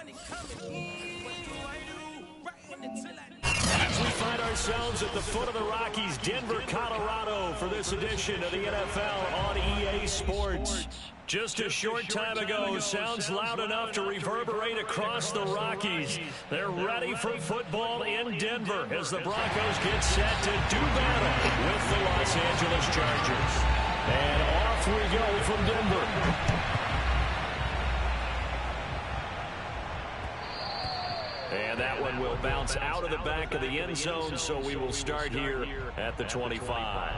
As we find ourselves at the foot of the Rockies, Denver, Colorado, for this edition of the NFL on EA Sports. Just a short time ago, sounds loud enough to reverberate across the Rockies. They're ready for football in Denver as the Broncos get set to do battle with the Los Angeles Chargers. And off we go from Denver. And that one will bounce out of the back of the end zone, so we will start here at the 25.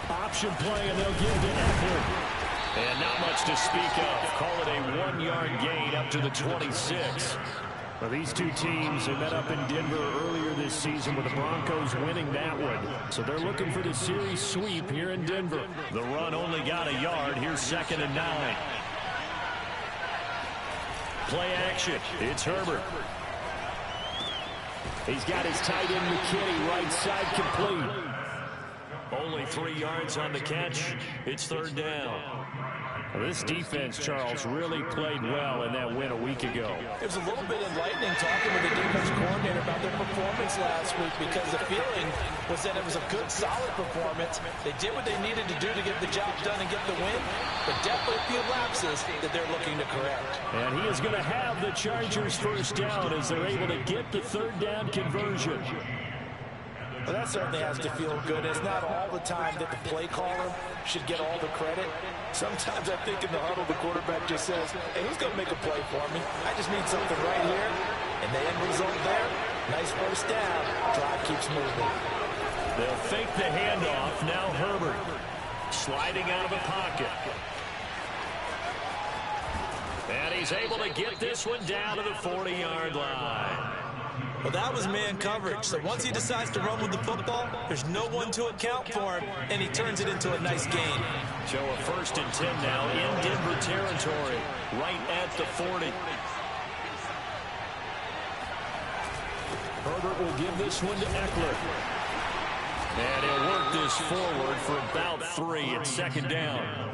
Option play, and they'll give to Eckler. And not much to speak of. Call it a 1-yard gain up to the 26. Well, these two teams have met up in Denver earlier this season with the Broncos winning that one. So they're looking for the series sweep here in Denver. The run only got a yard. Here's 2nd and 9. Play action. It's Herbert. He's got his tight end McKinney right side complete. Only 3 yards on the catch. It's 3rd down. Well, this defense, Charles, really played well in that win a week ago. It was a little bit enlightening talking with the defense coordinator about their performance last week, because the feeling was that it was a good, solid performance. They did what they needed to do to get the job done and get the win, but definitely a few lapses that they're looking to correct. And he is going to have the Chargers first down as they're able to get the 3rd down conversion. Well, that certainly has to feel good. It's not all the time that the play caller should get all the credit. Sometimes I think in the huddle, the quarterback just says, hey, who's going to make a play for me? I just need something right here. And the end result there, nice first down. Drive keeps moving. They'll fake the handoff. Now Herbert sliding out of the pocket. And he's able to get this one down to the 40-yard line. Well, that was man coverage. So once he decides to run with the football, there's no one to account for him, and he turns it into a nice gain. So a 1st and 10 now in Denver territory, right at the 40. Herbert will give this one to Eckler. And he'll work this forward for about 3 at 2nd down.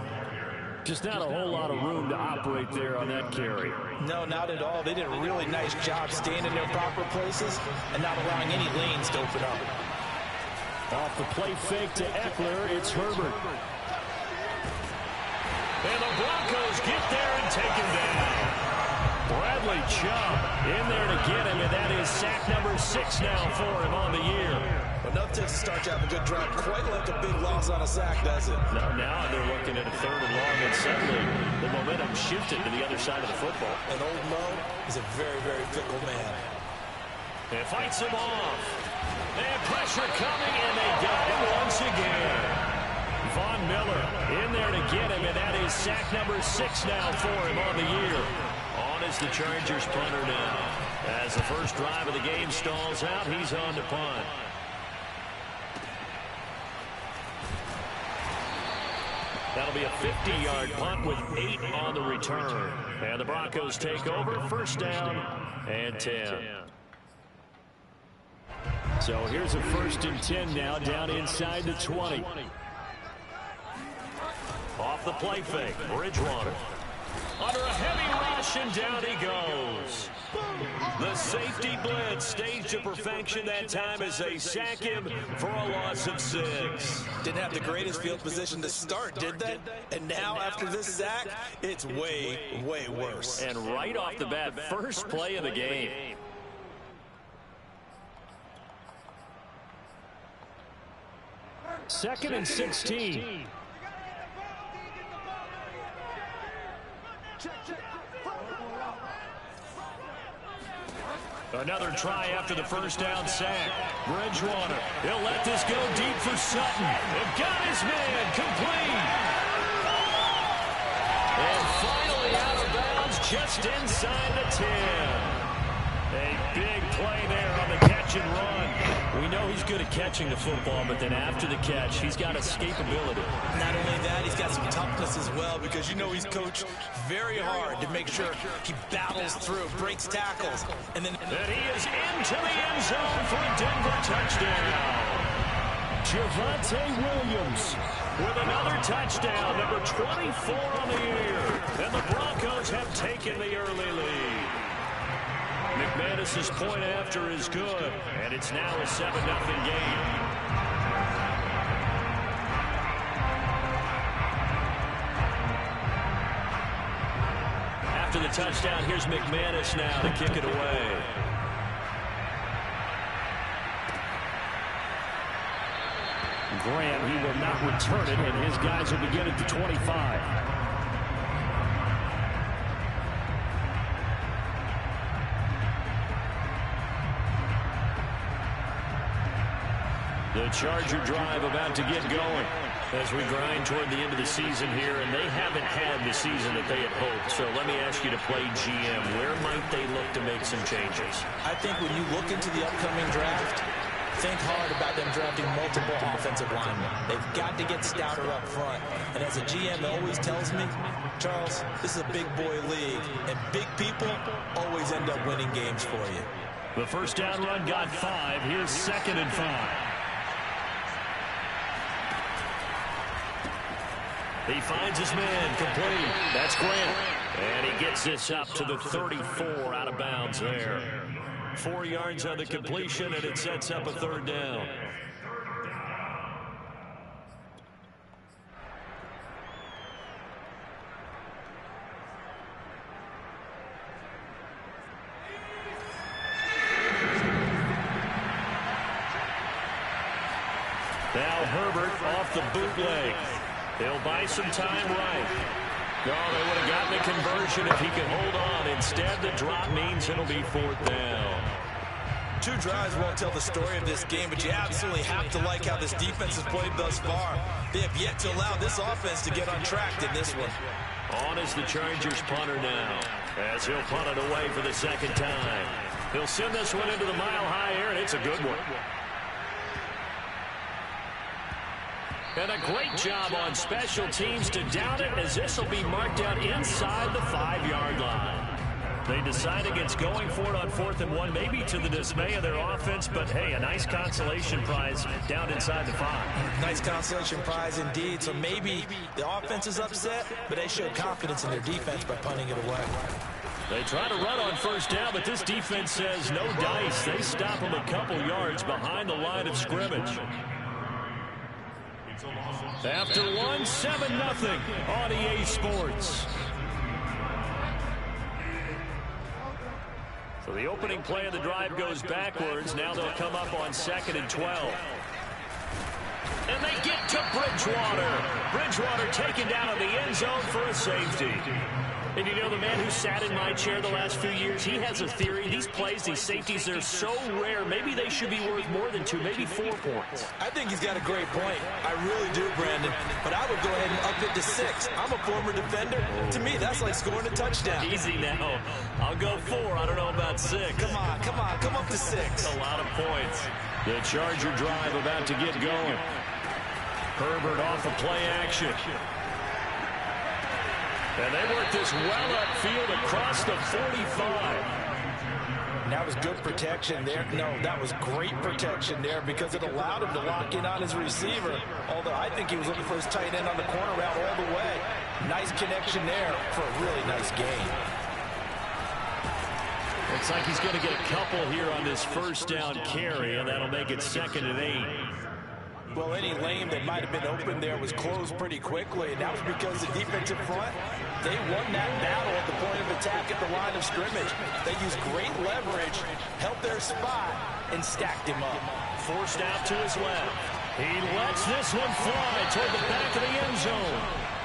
Just not a whole lot of room to operate there on that carry. No, not at all. They did a really nice job staying in their proper places and not allowing any lanes to open up. Off the play fake to Eckler, it's Herbert. And the Broncos get there and take him down. Bradley Chubb in there to get him, and that is sack number 6 now for him on the year. Enough to start to have a good drive, quite like a big loss on a sack, does it? Now they're looking at a 3rd and long, and suddenly the momentum shifted to the other side of the football. And old Mo is a very, very fickle man. And fights him off. And pressure coming, and they got him once again. Von Miller in there to get him, and that is sack number 6 now for him on the year. On is the Chargers punter now. As the first drive of the game stalls out, he's on to punt. That'll be a 50-yard punt with 8 on the return. And the Broncos take over, 1st down and 10. So here's a 1st and 10 now, down inside the 20. Off the play fake, Bridgewater. Under a heavy rush, and down he goes. The safety blitz staged to perfection that time as they sack him for a loss of 6. Didn't have the greatest field position to start, did they? And now after this sack, it's way, way worse. And right off the bat, first play of the game. Second and 16. Another try after the first down sack. Bridgewater, he'll let this go deep for Sutton. They've got his man complete. And finally out of bounds just inside the 10. A big play there on the catch and run. We know he's good at catching the football, but then after the catch, he's got escapability. Not only that, he's got some toughness as well, because you know he's coached very hard to make sure he battles through, breaks tackles, and then he is into the end zone for a Denver touchdown. Javonte Williams with another touchdown, number 24 on the year. And the Broncos have taken the early lead. McManus's point after is good, and it's now a 7-0 game. After the touchdown, here's McManus now to kick it away. Grant, he will not return it, and his guys will begin at the 25. The Charger drive about to get going as we grind toward the end of the season here, and they haven't had the season that they had hoped. So let me ask you to play GM. Where might they look to make some changes? I think when you look into the upcoming draft, think hard about them drafting multiple offensive linemen. They've got to get stouter up front. And as a GM always tells me, Charles, this is a big boy league, and big people always end up winning games for you. The first down run got 5. Here's 2nd and 5. He finds his man, complete. That's Grant. And he gets this up to the 34, out of bounds there. 4 yards on the completion, and it sets up a 3rd down. Now Herbert off the bootleg. He'll buy some time right. No, they would have gotten a conversion if he could hold on. Instead, the drop means it'll be 4th down. 2 drives won't tell the story of this game, but you absolutely have to like how this defense has played thus far. They have yet to allow this offense to get on track in this one. On is the Chargers punter now, as he'll punt it away for the 2nd time. He'll send this one into the mile-high air, and it's a good one. And a great job on special teams to down it, as this will be marked out inside the 5-yard line. They decide against going for it on 4th and 1, maybe to the dismay of their offense, but hey, a nice consolation prize down inside the 5. Nice consolation prize indeed. So maybe the offense is upset, but they showed confidence in their defense by punting it away. They try to run on 1st down, but this defense says no dice. They stop them a couple yards behind the line of scrimmage. After 1, 7-0 on EA Sports. So the opening play of the drive goes backwards. Now they'll come up on 2nd and 12. And they get to Bridgewater. Bridgewater taken down in the end zone for a safety. And you know, the man who sat in my chair the last few years, he has a theory. These plays, these safeties, they're so rare. Maybe they should be worth more than 2, maybe 4 points. I think he's got a great point. I really do, Brandon. But I would go ahead and up it to 6. I'm a former defender. To me, that's like scoring a touchdown. Easy now. I'll go 4. I don't know about 6. Come on. Come up to 6. A lot of points. The Charger drive about to get going. Herbert off of play action. And they work this well upfield across the 45. That was good protection there. No, that was great protection there because it allowed him to lock in on his receiver. Although I think he was looking for his tight end on the corner route all the way. Nice connection there for a really nice gain. Looks like he's going to get a couple here on this 1st down carry, and that'll make it 2nd and 8. Well, any lane that might have been open there was closed pretty quickly, and that was because the defensive front, they won that battle at the point of attack at the line of scrimmage. They used great leverage, held their spot, and stacked him up. Forced out to his left. He lets this one fly toward the back of the end zone.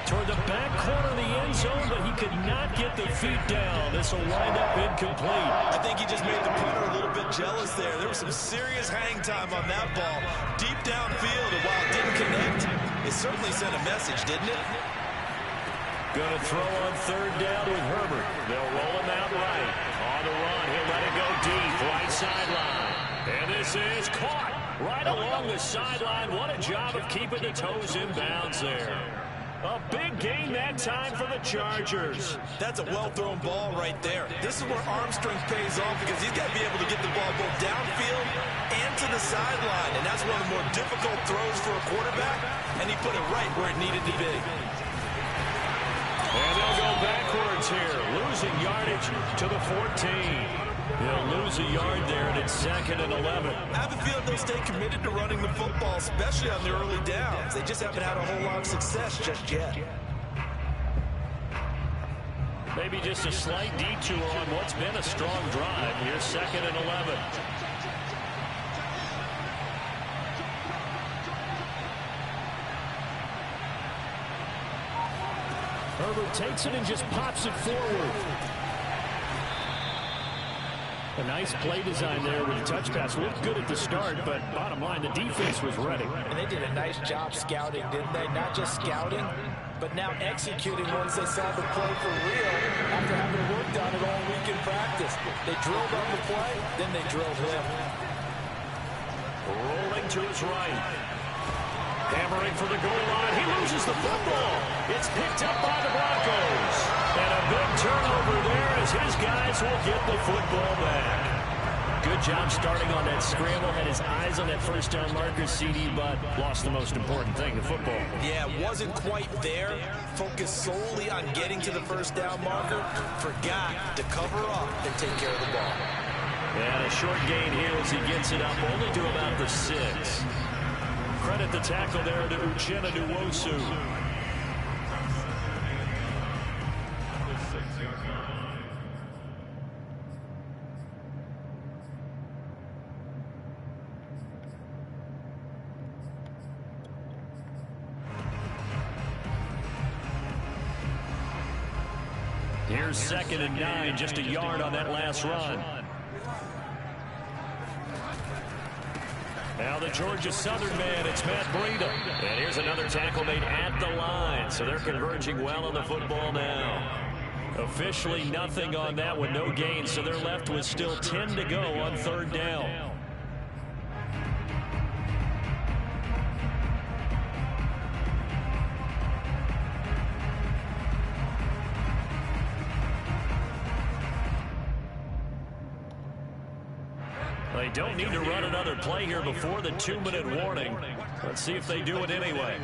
Toward the back corner of the end zone, but he could not get the feet down. This will wind up incomplete. I think he just made the punter a little bit jealous there. There was some serious hang time on that ball. Deep downfield, and while it didn't connect, it certainly sent a message, didn't it? Going to throw on 3rd down with Herbert. They'll roll him out right. On the run, he'll let it go deep. this is caught right along the sideline. What a job of keeping the toes in bounds there. A big gain that time for the Chargers. That's a well-thrown ball right there. This is where arm strength pays off because he's got to be able to get the ball both downfield and to the sideline. And that's one of the more difficult throws for a quarterback, and he put it right where it needed to be. And they'll go backwards here, losing yardage to the 14. They'll lose a yard there, and it's 2nd and 11. I have a feeling they'll stay committed to running the football, especially on the early downs. They just haven't had a whole lot of success just yet. Maybe just a slight detour on what's been a strong drive. Here's 2nd and 11. Herbert takes it and just pops it forward. A nice play design there with a touch pass. Looked good at the start, but bottom line, the defense was ready. And they did a nice job scouting, didn't they? Not just scouting, but now executing once they saw the play for real after having worked on it all week in practice. They drilled on the play, then they drilled him. Rolling to his right. Hammering for the goal line. He loses the football. It's picked up by the Broncos. And a big turnover there as his guys will get the football back. Good job starting on that scramble. Had his eyes on that first down marker, CD, but lost the most important thing, the football. Yeah, wasn't quite there. Focused solely on getting to the first down marker. Forgot to cover up and take care of the ball. And a short gain here as he gets it up only to about the 6. Credit the tackle there to Uchenna Nwosu. Here's 2nd and 9, just a yard on that last run. Now the Georgia Southern man, it's Matt Breida. And here's another tackle made at the line. So they're converging well on the football now. Officially nothing on that one, no gain. So they're left with still 10 to go on 3rd down. They don't need to run another play here before the 2-minute warning. Let's see if they do it anyway.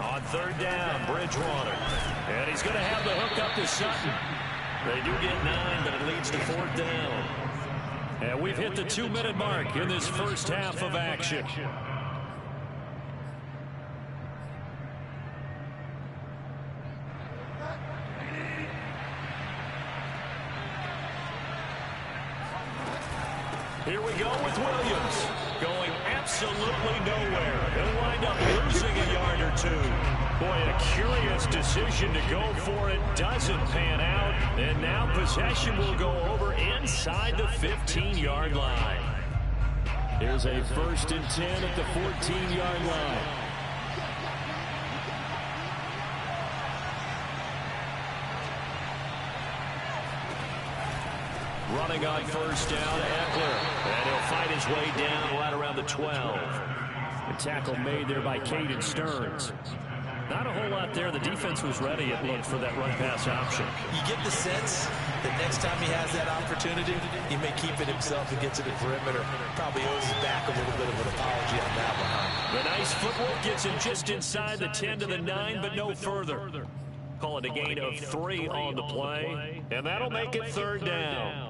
On 3rd down, Bridgewater. And he's going to have the hook up to Sutton. They do get 9, but it leads to 4th down. And we've hit the 2-minute mark in this first half of action. Here we go with Williams, going absolutely nowhere. He'll wind up losing a yard or 2. Boy, a curious decision to go for it. Doesn't pan out. And now possession will go over inside the 15-yard line. Here's a 1st and 10 at the 14-yard line. Running on 1st down, Eckler. And he'll fight his way down right around the 12. The tackle made there by Caden Stearns. Not a whole lot there. The defense was ready, it looked, for that run-pass option. You get the sense that next time he has that opportunity, he may keep it himself and get to the perimeter. Probably owes his back a little bit of an apology on that one, huh? The nice footwork gets him just inside the 10 to the 9, but no further. Call it a gain of 3 on the play, and that'll make it 3rd down.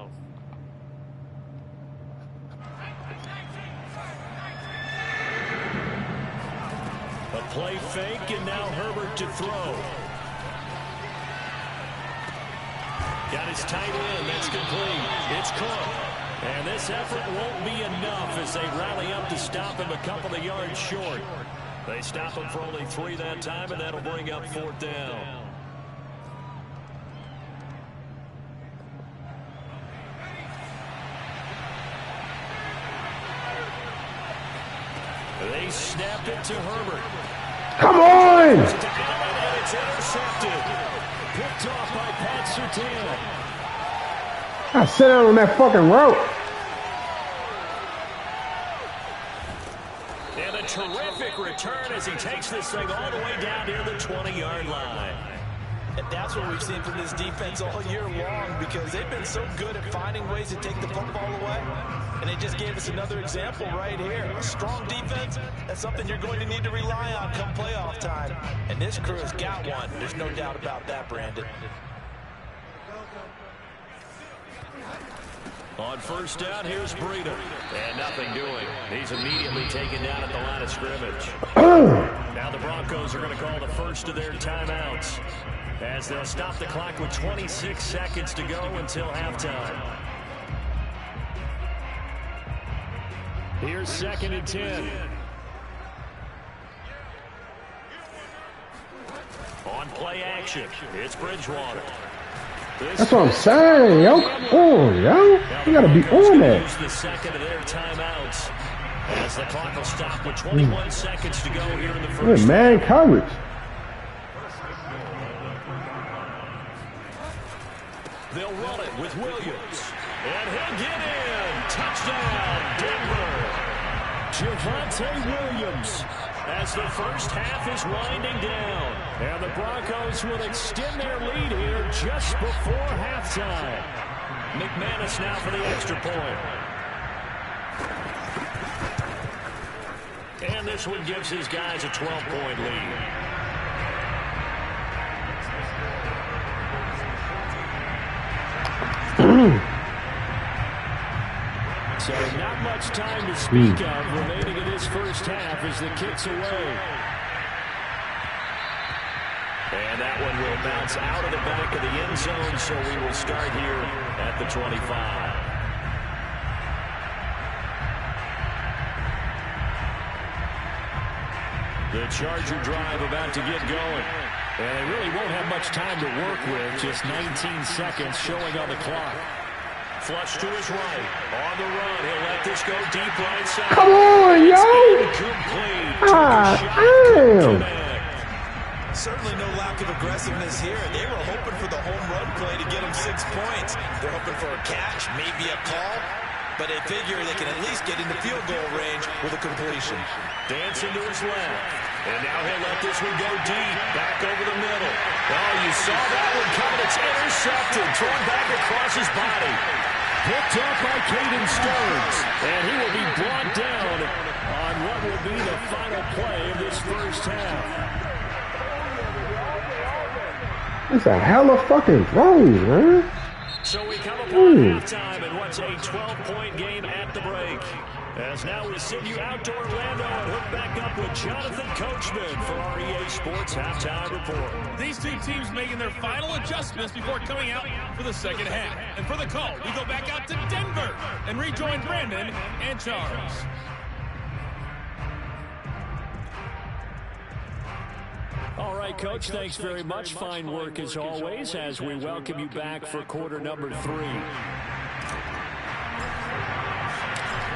A play fake, and now Herbert to throw. Got his tight end. That's complete. It's Cook. And this effort won't be enough as they rally up to stop him a couple of yards short. They stop him for only 3 that time, and that'll bring up 4th down. They snap it to Herbert. Come on! And it's intercepted. Picked off by Pat Surtain. I sit down on that fucking rope. terrific return as he takes this thing all the way down near the 20-yard line. And that's what we've seen from this defense all year long, because they've been so good at finding ways to take the football away. And they just gave us another example right here. A strong defense, that's something you're going to need to rely on come playoff time. And this crew has got one. There's no doubt about that, Brandon. On first down, here's Breida. And nothing doing. He's immediately taken down at the line of scrimmage. Now the Broncos are going to call the first of their timeouts, as they'll stop the clock with 26 seconds to go until halftime. Here's 2nd and 10. On play action, it's Bridgewater. That's what I'm saying, yo. Oh, yo. You got to be on that. Use the second of their timeouts, as the clock will stop with 21 seconds to go here in the first. Good man coverage. They'll run it with Williams. And he'll get in. Touchdown, Denver. Javonte Williams, as the first half is winding down. And the Broncos will extend their lead here just before halftime. McManus now for the extra point. And this one gives his guys a 12-point lead. So not much time to speak of remaining in this first half as the kick's away. And that one will bounce out of the back of the end zone, so we will start here at the 25. The Charger drive about to get going. And they really won't have much time to work with, just 19 seconds showing on the clock. Flush to his right. On the run. He'll let this go deep right side. Come on, yo. Damn. Certainly no lack of aggressiveness here. They were hoping for the home run play to get them 6 points. They're hoping for a catch, maybe a call. But they figure they can at least get into field goal range with a completion. Dancing to his left. And now he'll let this one go deep. Back over the middle. Oh, you saw that one coming. It's intercepted. Thrown back across his body. Picked up by Caden Stearns. And he will be brought down on what will be the final play of this first half. That's a hella fucking throw, man. So we come upon halftime in what's a 12-point game at the break. As now we send you out to Orlando and hook back up with Jonathan Coachman for our EA Sports Halftime Report. These two teams making their final adjustments before coming out for the second half. And for the call, we go back out to Denver and rejoin Brandon and Charles. All right, Coach, thanks very much. Fine work as always as we welcome you back for quarter number 3.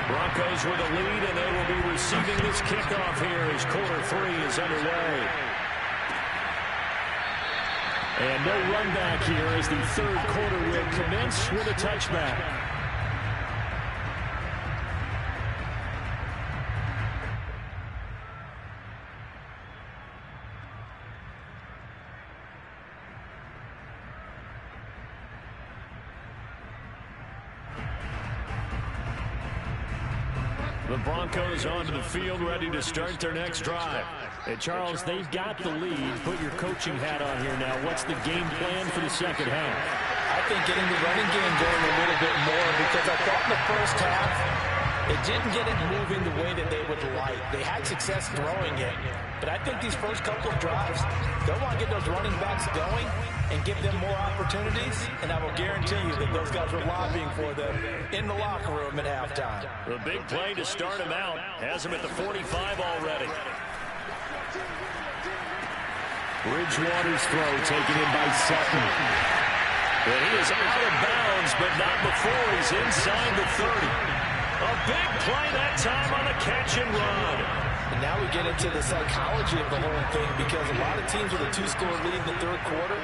Broncos with a lead, and they will be receiving this kickoff here as quarter 3 is underway. And no run back here as the third quarter will commence with a touchback. The Broncos onto the field, ready to start their next drive. And Charles, they've got the lead. Put your coaching hat on here now. What's the game plan for the second half? I think getting the running game going a little bit more, because I thought in the first half, it didn't get it moving the way that they would like. They had success throwing it, but I think these first couple of drives, they'll want to get those running backs going and give them more opportunities, and I will guarantee you that those guys were lobbying for them in the locker room at halftime. The big play to start him out has him at the 45 already. Bridgewater's throw taken in by Sutton. And he is out of bounds, but not before he's inside the 30. A big play that time on a catch and run. And now we get into the psychology of the whole thing, because a lot of teams with a 2-score lead in the third quarter,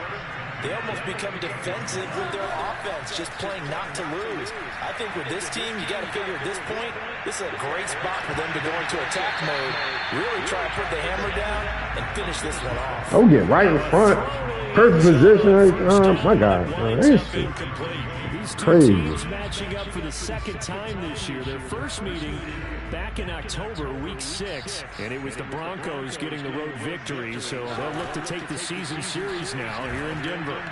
they almost become defensive with their offense, just playing not to lose. I think with this team, you got to figure at this point, this is a great spot for them to go into attack mode, really try to put the hammer down and finish this one off. Oh, get right in front. Perfect position. My God. This is crazy. Teams matching up for the second time this year. Their first meeting back in October, week 6, and it was the Broncos getting the road victory, so they'll look to take the season series now here in Denver.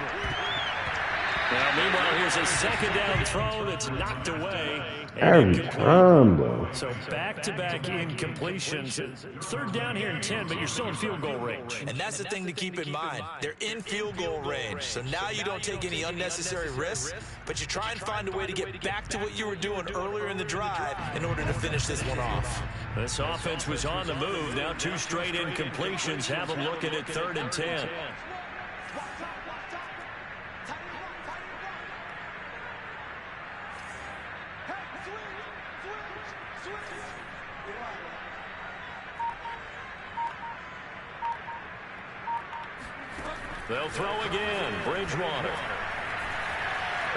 Now, meanwhile, here's a second down throw that's knocked away. Every time, though. So back-to-back incompletions. Third down here in 10, but you're still in field goal range. And that's the thing to keep in mind. They're in field goal range. So now you don't take any unnecessary risks, but you try and find a way to get back to what you were doing earlier in the drive in order to finish this one off. This offense was on the move. Now 2 straight incompletions have them looking at 3rd and 10. They'll throw again. Bridgewater.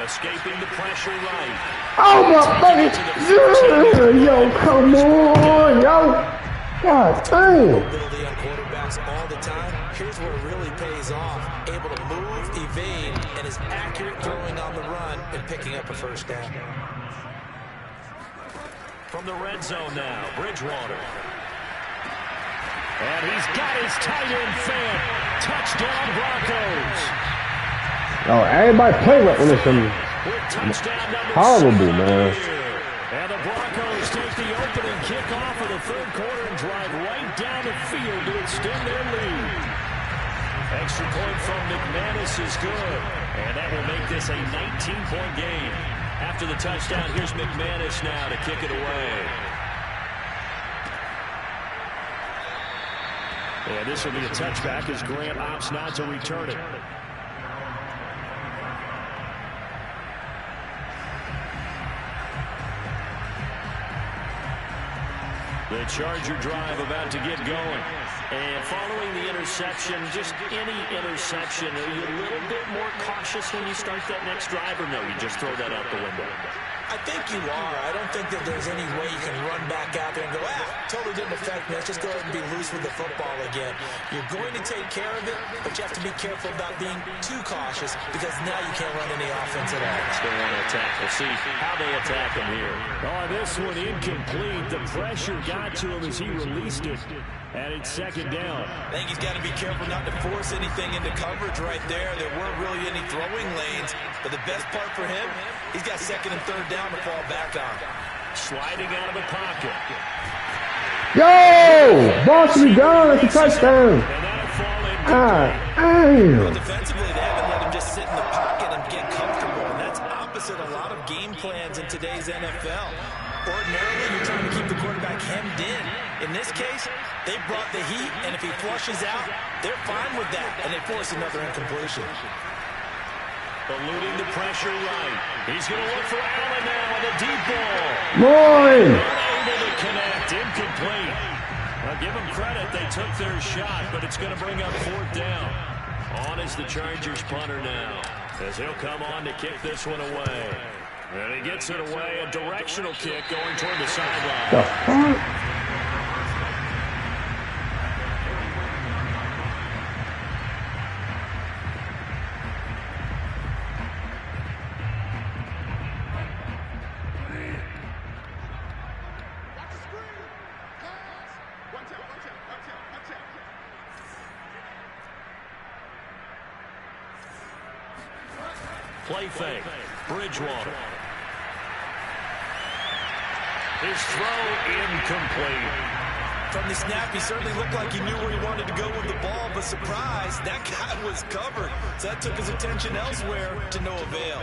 Escaping the pressure right. Oh, my buddy. Yo, come on, yo. God damn. Mobility on quarterbacks all the time. Here's where it really pays off. Able to move, evade, and is accurate throwing on the run and picking up a first down. From the red zone now, Bridgewater. And he's got his tight end fan. Touchdown, Broncos. Oh, everybody play with him. Horrible, man. And the Broncos take the opening kickoff of the 3rd quarter and drive right down the field to extend their lead. Extra point from McManus is good. And that will make this a 19-point game. After the touchdown, here's McManus now to kick it away. Yeah, this will be a touchback as Grant opts not to return it. The Charger drive about to get going. And following the interception, just any interception, are you a little bit more cautious when you start that next drive, or no, you just throw that out the window? I think you are. I don't think that there's any way you can run back out there and go, totally didn't affect me. Let's just go ahead and be loose with the football again. You're going to take care of it, but you have to be careful about being too cautious because now you can't run any offense at all. Still want to attack. We'll see how they attack him here. Oh, this one incomplete. The pressure got to him as he released it. And it's 2nd down. I think he's got to be careful not to force anything into coverage right there. There weren't really any throwing lanes. But the best part for him, he's got 2nd and 3rd down to fall back on. Sliding out of the pocket. Yo! Ball should be gone. It's a touchdown. And that'll fall in. Damn. Defensively, they haven't let him just sit in the pocket and get comfortable. And that's opposite a lot of game plans in today's NFL. Ordinarily, you're trying to keep the quarterback hemmed in. In this case, they brought the heat, and if he flushes out, they're fine with that, and they force another incompletion. Eluding the pressure right. He's going to look for Allen now on the deep ball. Moin. Unable to connect. Incomplete. Well, give them credit. They took their shot, but it's going to bring up 4th down. On is the Chargers punter now, as he'll come on to kick this one away. And he gets it away. A directional kick going toward the sideline. The fuck? Play fake. Bridgewater. His throw incomplete. From the snap, he certainly looked like he knew where he wanted to go with the ball, but surprise, that guy was covered. So that took his attention elsewhere to no avail.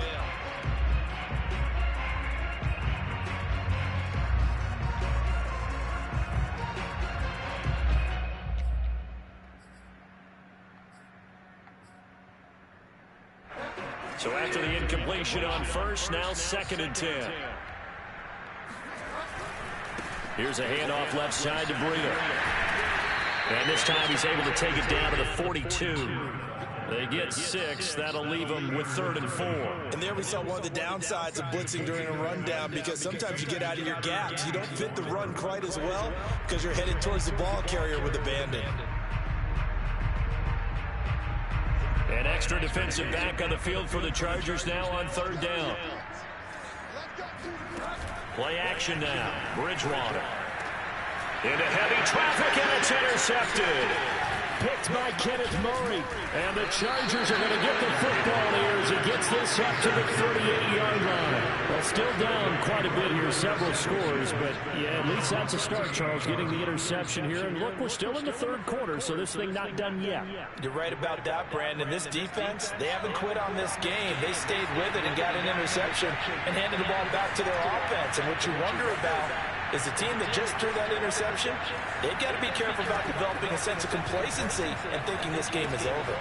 So after the incompletion on first, now 2nd and 10. Here's a handoff left side to Breida. And this time he's able to take it down to the 42. They get 6. That'll leave them with 3rd and 4. And there we saw one of the downsides of blitzing during a rundown, because sometimes you get out of your gaps. You don't fit the run quite as well because you're headed towards the ball carrier with abandon. An extra defensive back on the field for the Chargers now on 3rd down. Play action now. Bridgewater. Into heavy traffic, and it's intercepted. Picked by Kenneth Murray. And the Chargers are going to get the football here as he gets this up to the 38-yard line. Well, still down quite a bit here, several scores. But, yeah, at least that's a start, Charles, getting the interception here. And, look, we're still in the 3rd quarter, so this thing not done yet. You're right about that, Brandon. This defense, they haven't quit on this game. They stayed with it and got an interception and handed the ball back to their offense. And what you wonder about is the team that just threw that interception, they've got to be careful about developing a sense of complacency and thinking this game is over.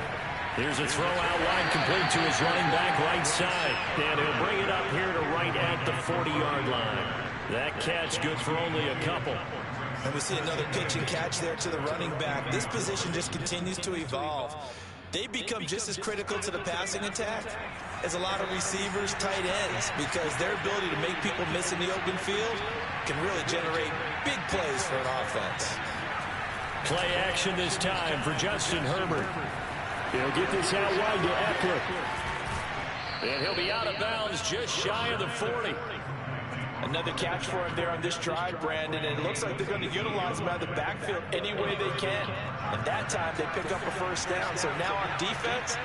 Here's a throw out wide, complete to his running back right side. And he'll bring it up here to right at the 40-yard line. That catch good for only a couple. And we see another pitch and catch there to the running back. This position just continues to evolve. They become just as critical to the passing attack as a lot of receivers, tight ends, because their ability to make people miss in the open field can really generate big plays for an offense. Play action this time for Justin Herbert. He'll get this out wide to Eckler. And he'll be out of bounds just shy of the 40. Another catch for him there on this drive, Brandon, and it looks like they're going to utilize him out of the backfield any way they can. And that time they pick up a first down. So now on defense,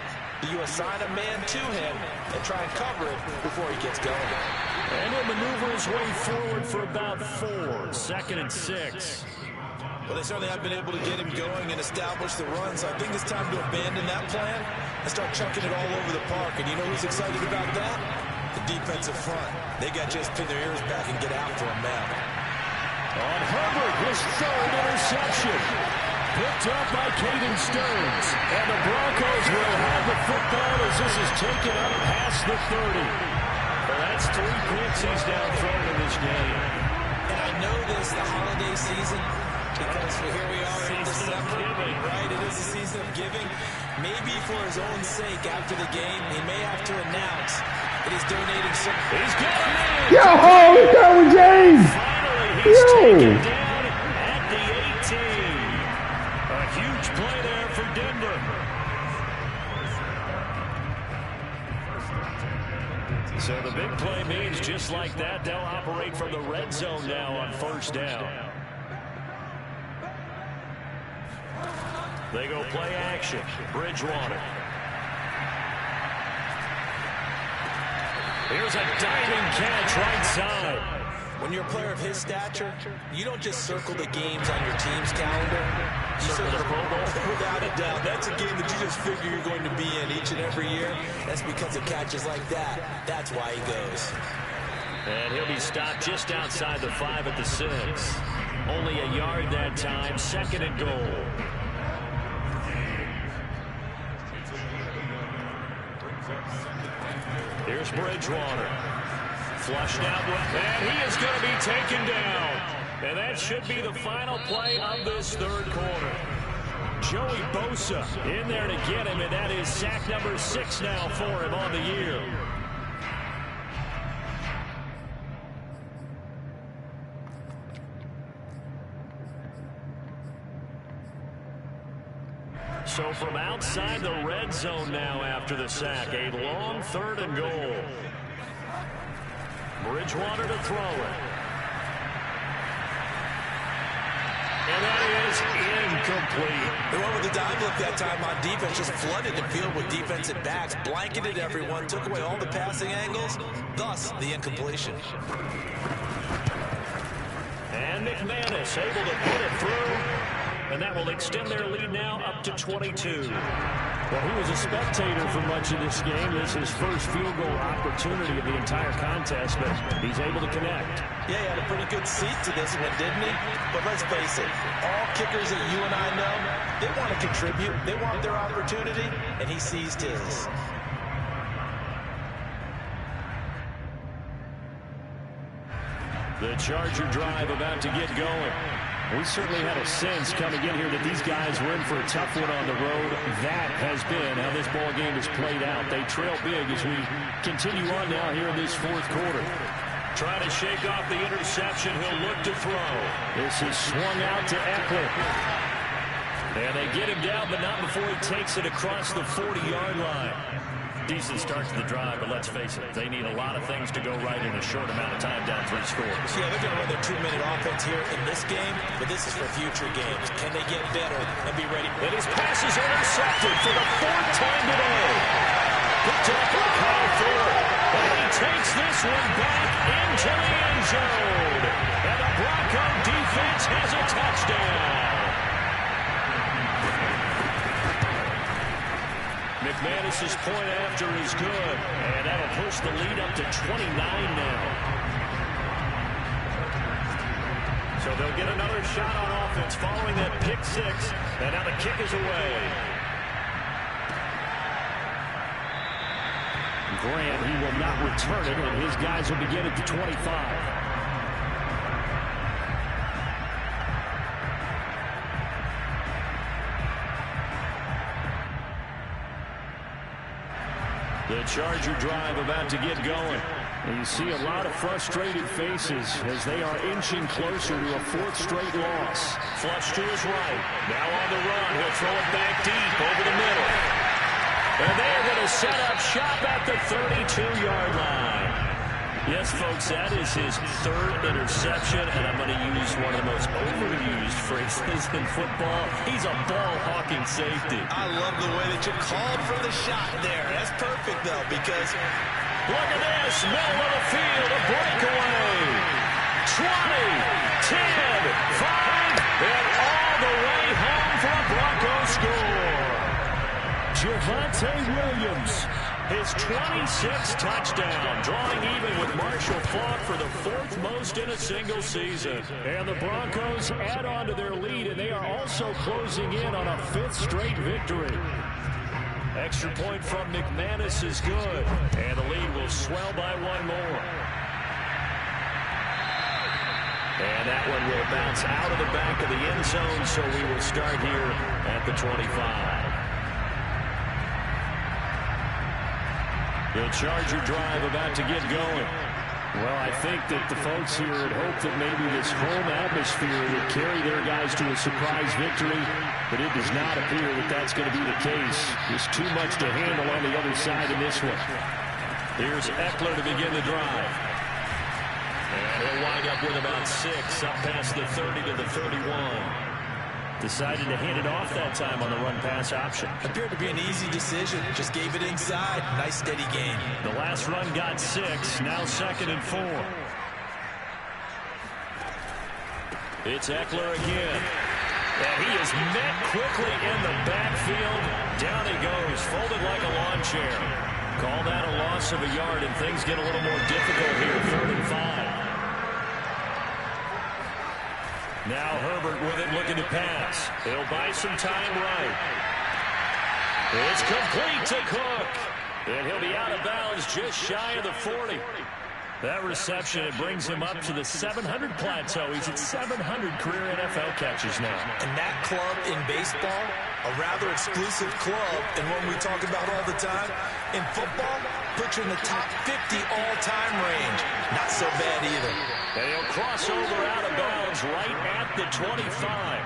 you assign a man to him and try and cover it before he gets going. And he'll maneuver his way forward for about 4. 2nd and 6. Well, they certainly have been able to get him going and establish the run, so I think it's time to abandon that plan and start chucking it all over the park. And you know who's excited about that? The defensive front. They got just pin their ears back and get after him now. On Herbert, his 3rd interception. Picked up by Caden Stearns. And the Broncos will have the football as this is taken up past the 30. Well, that's 3 picks he's down thrown in this game. And I know this, the holiday season, because here we are in December, right? It is the season of giving. Maybe for his own sake after the game, he may have to announce that he's donating some. He's got a man. Yo, let's go with James. Finally, he's taken down at the 18. A huge play there for Denver. So the big play means just like that, they'll operate from the red zone now on 1st down. They go play action. Bridgewater. Here's a diving catch right side. When you're a player of his stature, you don't just circle the games on your team's calendar. You circle the Pro Bowl. Without a doubt. That's a game that you just figure you're going to be in each and every year. That's because of catches like that. That's why he goes. And he'll be stopped just outside the 5 at the 6. Only a yard that time. 2nd and goal. Here's Bridgewater. Flushed out, and he is going to be taken down. And that should be the final play of this 3rd quarter. Joey Bosa in there to get him, and that is sack number 6 now for him on the year. So from outside the red zone now after the sack, a long 3rd and goal. Bridgewater to throw it. And that is incomplete. The one with the dive look that time on defense just flooded the field with defensive backs, blanketed everyone, took away all the passing angles, thus the incompletion. And McManus able to put it through. And that will extend their lead now up to 22. Well, he was a spectator for much of this game. This is his first field goal opportunity of the entire contest, but he's able to connect. Yeah, he had a pretty good seat to this one, didn't he? But let's face it, all kickers that you and I know, they want to contribute. They want their opportunity, and he seized his. The Charger drive about to get going. We certainly had a sense coming in here that these guys were in for a tough one on the road. That has been how this ball game has played out. They trail big as we continue on now here in this fourth quarter. Trying to shake off the interception. He'll look to throw. This is swung out to Ekeler. And they get him down, but not before he takes it across the 40-yard line. Decent start to the drive, but let's face it, they need a lot of things to go right in a short amount of time, down 3 scores. Yeah, they're going to run their 2-minute offense here in this game, but this is for future games. Can they get better and be ready? And his pass is intercepted for the 4th time today. Picked up by Kyle Ford. And he takes this one back into the end zone. And the Bronco defense has a touchdown. McManus's point after is good, and that'll push the lead up to 29 now. So they'll get another shot on offense following that pick 6, and now the kick is away. Grant, he will not return it, and his guys will begin at the 25. The Charger drive about to get going. And you see a lot of frustrated faces as they are inching closer to a 4th straight loss. Flush to his right. Now on the run. He'll throw it back deep over the middle. And they're going to set up shop at the 32-yard line. Yes, folks, that is his 3rd interception, and I'm going to use one of the most overused phrases in football. He's a ball-hawking safety. I love the way that you called for the shot there. That's perfect, though, because look at this. Middle of the field, a breakaway. 20, 10, 5, and all the way home for a Broncos score. Javonte Williams, his 26th touchdown, drawing even with Marshall Faulk for the 4th most in a single season. And the Broncos add on to their lead, and they are also closing in on a 5th straight victory. Extra point from McManus is good, and the lead will swell by 1 more. And that one will bounce out of the back of the end zone, so we will start here at the 25. The Charger drive about to get going. Well, I think that the folks here had hoped that maybe this home atmosphere would carry their guys to a surprise victory, but it does not appear that that's going to be the case. There's too much to handle on the other side in this one. Here's Ekeler to begin the drive. And he'll wind up with about 6 up past the 30 to the 31. Decided to hand it off that time on the run-pass option. Appeared to be an easy decision. Just gave it inside. Nice, steady game. The last run got 6. Now 2nd and 4. It's Ekeler again. And he is met quickly in the backfield. Down he goes, folded like a lawn chair. Call that a loss of a yard, and things get a little more difficult here. 3rd and 5. Now Herbert with it, looking to pass. He'll buy some time right. It's complete to Cook. And he'll be out of bounds just shy of the 40. That reception, it brings him up to the 700 plateau. He's at 700 career NFL catches now. And that club in baseball, a rather exclusive club, and one we talk about all the time. In football, put you in the top 50 all-time range. Not so bad either. And he'll cross over out of bounds right at the 25.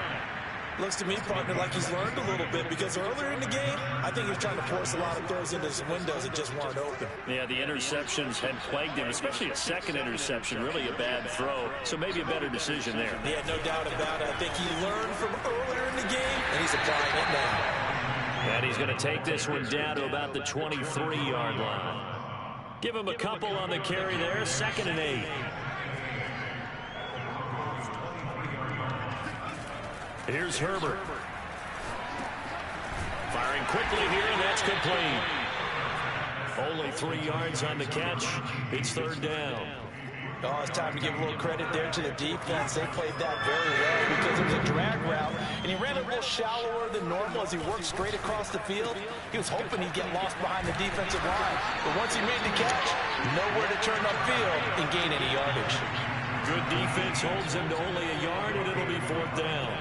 Looks to me, partner, like he's learned a little bit, because earlier in the game, I think he was trying to force a lot of throws into his windows that just weren't open. Yeah, the interceptions had plagued him, especially a 2nd interception, really a bad throw. So maybe a better decision there. Yeah, no doubt about it. I think he learned from earlier in the game, and he's applying it now. And he's going to take this one down to about the 23-yard line. Give him a couple on the carry there, 2nd and 8. Here's Herbert. Firing quickly here, and that's complete. Only 3 yards on the catch. It's 3rd down. Oh, it's time to give a little credit there to the defense. They played that very well because it was a drag route, and he ran a little shallower than normal as he worked straight across the field. He was hoping he'd get lost behind the defensive line, but once he made the catch, nowhere to turn upfield and gain any yardage. Good defense holds him to only a yard, and it'll be 4th down.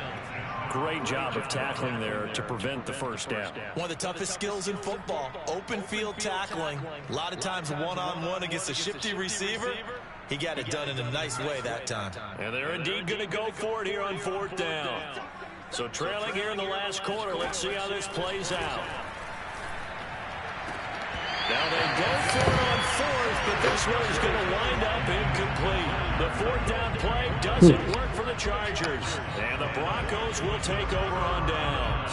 Great job of tackling there to prevent the first down. One of the toughest skills in football, open field tackling. A lot of times one-on-one against a shifty receiver. He got it done in a nice way that time. And they're indeed going to go for it here on 4th down. So trailing here in the last quarter. Let's see how this plays out. Now they go for it on 4th, but this one is going to wind up incomplete. The 4th down play doesn't work for the Chargers. And the Broncos will take over on downs.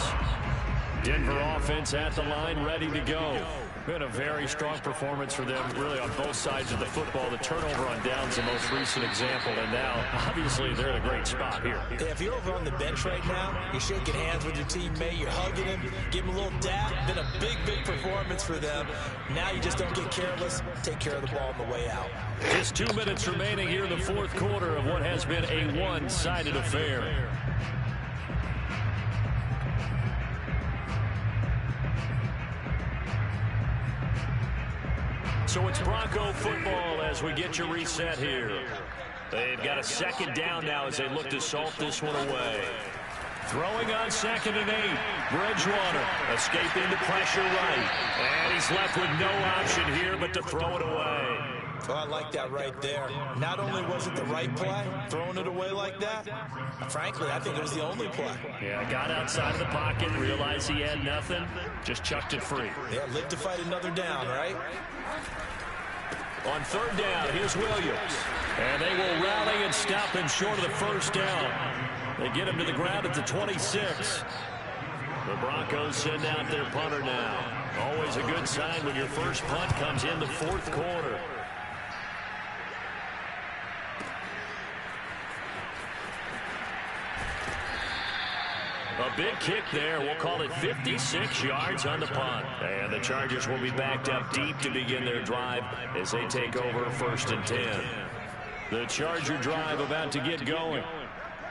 Denver offense at the line, ready to go. Been a very strong performance for them, really, on both sides of the football. The turnover on downs, the most recent example, and now, obviously, they're in a great spot here. Yeah, if you're over on the bench right now, you're shaking hands with your teammate, you're hugging him, give him a little dap. Been a big, big performance for them. Now you just don't get careless. Take care of the ball on the way out. Just 2 minutes remaining here in the 4th quarter of what has been a one-sided affair. So it's Bronco football as we get you reset here. They've got a 2nd down now as they look to salt this one away. Throwing on 2nd and 8. Bridgewater escaping the pressure right. And he's left with no option here but to throw it away. Oh, I like that right there. Not only was it the right play, throwing it away like that, frankly, I think it was the only play. Yeah, got outside of the pocket, realized he had nothing, just chucked it free. Yeah, live to fight another down, right? On 3rd down, here's Williams. And they will rally and stop him short of the 1st down. They get him to the ground at the 26. The Broncos send out their punter now. Always a good sign when your first punt comes in the 4th quarter. A big kick there. We'll call it 56 yards on the punt. And the Chargers will be backed up deep to begin their drive as they take over 1st and 10. The Charger drive about to get going.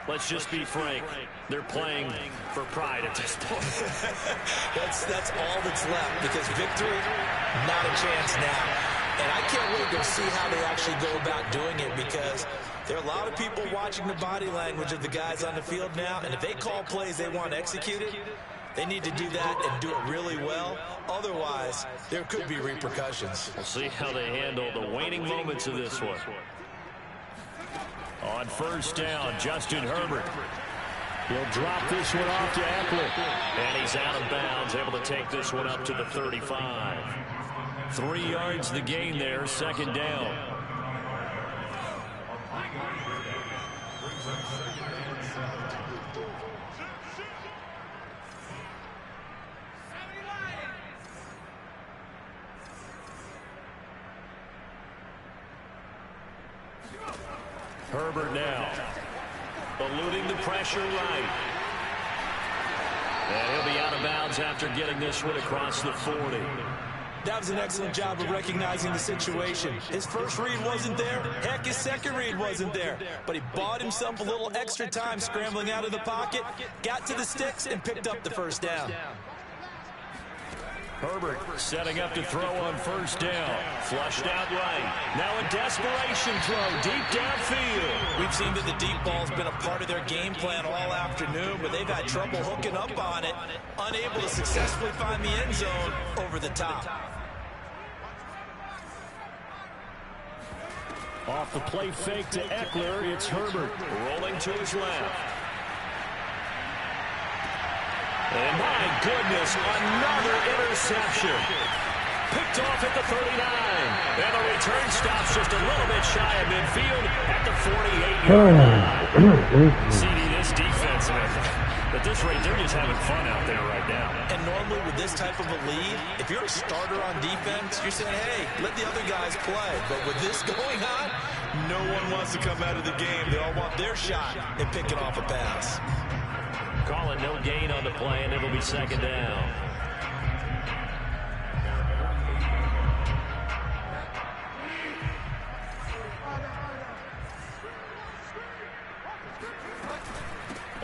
Let's just be frank. They're playing for pride at this point. that's all that's left, because victory, not a chance now. And I can't wait to see how they actually go about doing it, because there are a lot of people watching the body language of the guys on the field now, and if they call plays they want executed, they need to do that and do it really well. Otherwise, there could be repercussions. We'll see how they handle the waning moments of this one. On 1st down, Justin Herbert. He'll drop this one off to Eckler. And he's out of bounds, able to take this one up to the 35. 3 yards the gain there, 2nd down. Herbert now, eluding the pressure right. And he'll be out of bounds after getting this one across the 40. That was an excellent job of recognizing the situation. His first read wasn't there. Heck, his second read wasn't there. But he bought himself a little extra time scrambling out of the pocket, got to the sticks, and picked up the 1st down. Herbert setting up to throw on 1st down. Flushed out right. Now a desperation throw deep downfield. We've seen that the deep ball's been a part of their game plan all afternoon, but they've had trouble hooking up on it, unable to successfully find the end zone over the top. Off the play fake to Eckler, it's Herbert rolling to his left. And my goodness, another interception. Picked off at the 39. And the return stops just a little bit shy of midfield at the 48-yard line. CD, this defense, at this rate, they're just having fun out there right now. And normally with this type of a lead, if you're a starter on defense, you're saying, hey, let the other guys play. But with this going on, no one wants to come out of the game. They all want their shot at picking off a pass. Calling no gain on the play, and it'll be 2nd down.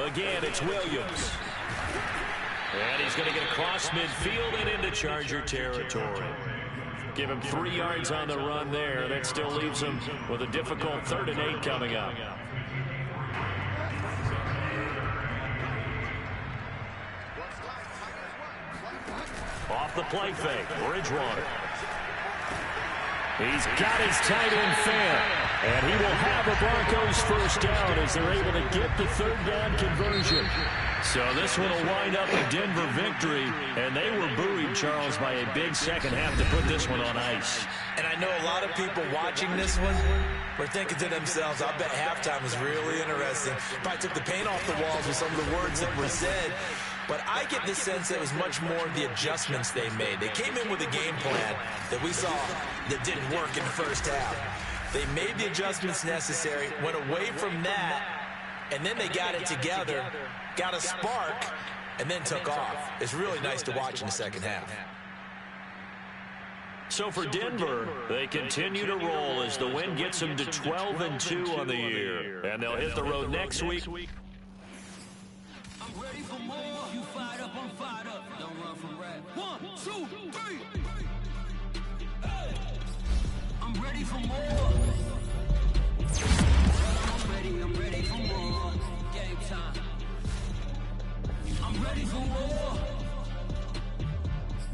Again, it's Williams. And he's going to get across midfield and into Charger territory. Give him 3 yards on the run there. That still leaves him with a difficult 3rd and 8 coming up. Off the play fake, Bridgewater. He's got his tight end fan, and he will have the Broncos first down as they're able to get the 3rd down conversion. So this one will wind up a Denver victory, and they were buoyed, Charles, by a big second half to put this one on ice. And I know a lot of people watching this one were thinking to themselves, I bet halftime was really interesting. Probably took the paint off the walls with some of the words that were said. But I get the sense that it was much more of the adjustments they made. They came in with a game plan that we saw that didn't work in the first half. They made the adjustments necessary, went away from that, and then they got it together, got a spark, and then took off. It's really nice to watch in the second half. So for Denver, they continue to roll as the win gets them to 12-2 on the year. And they'll hit the road next week. I'm ready for more. You fired up, I'm fired up. Don't run from rap. 1, 2, 3. Hey. I'm ready for more. I'm ready for more. Game time. I'm ready for more.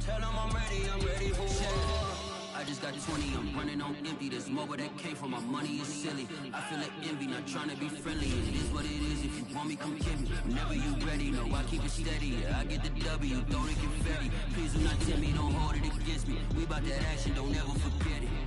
Tell them I'm ready for more. I just got 20, I'm running on empty. There's more where that came from, my money is silly. I feel like envy, not trying to be friendly. It is what it is, if you want me, come get me. Whenever you ready, no, I keep it steady. I get the W, throw the confetti. Please do not tell me, don't hold it against me. We about that action, don't ever forget it.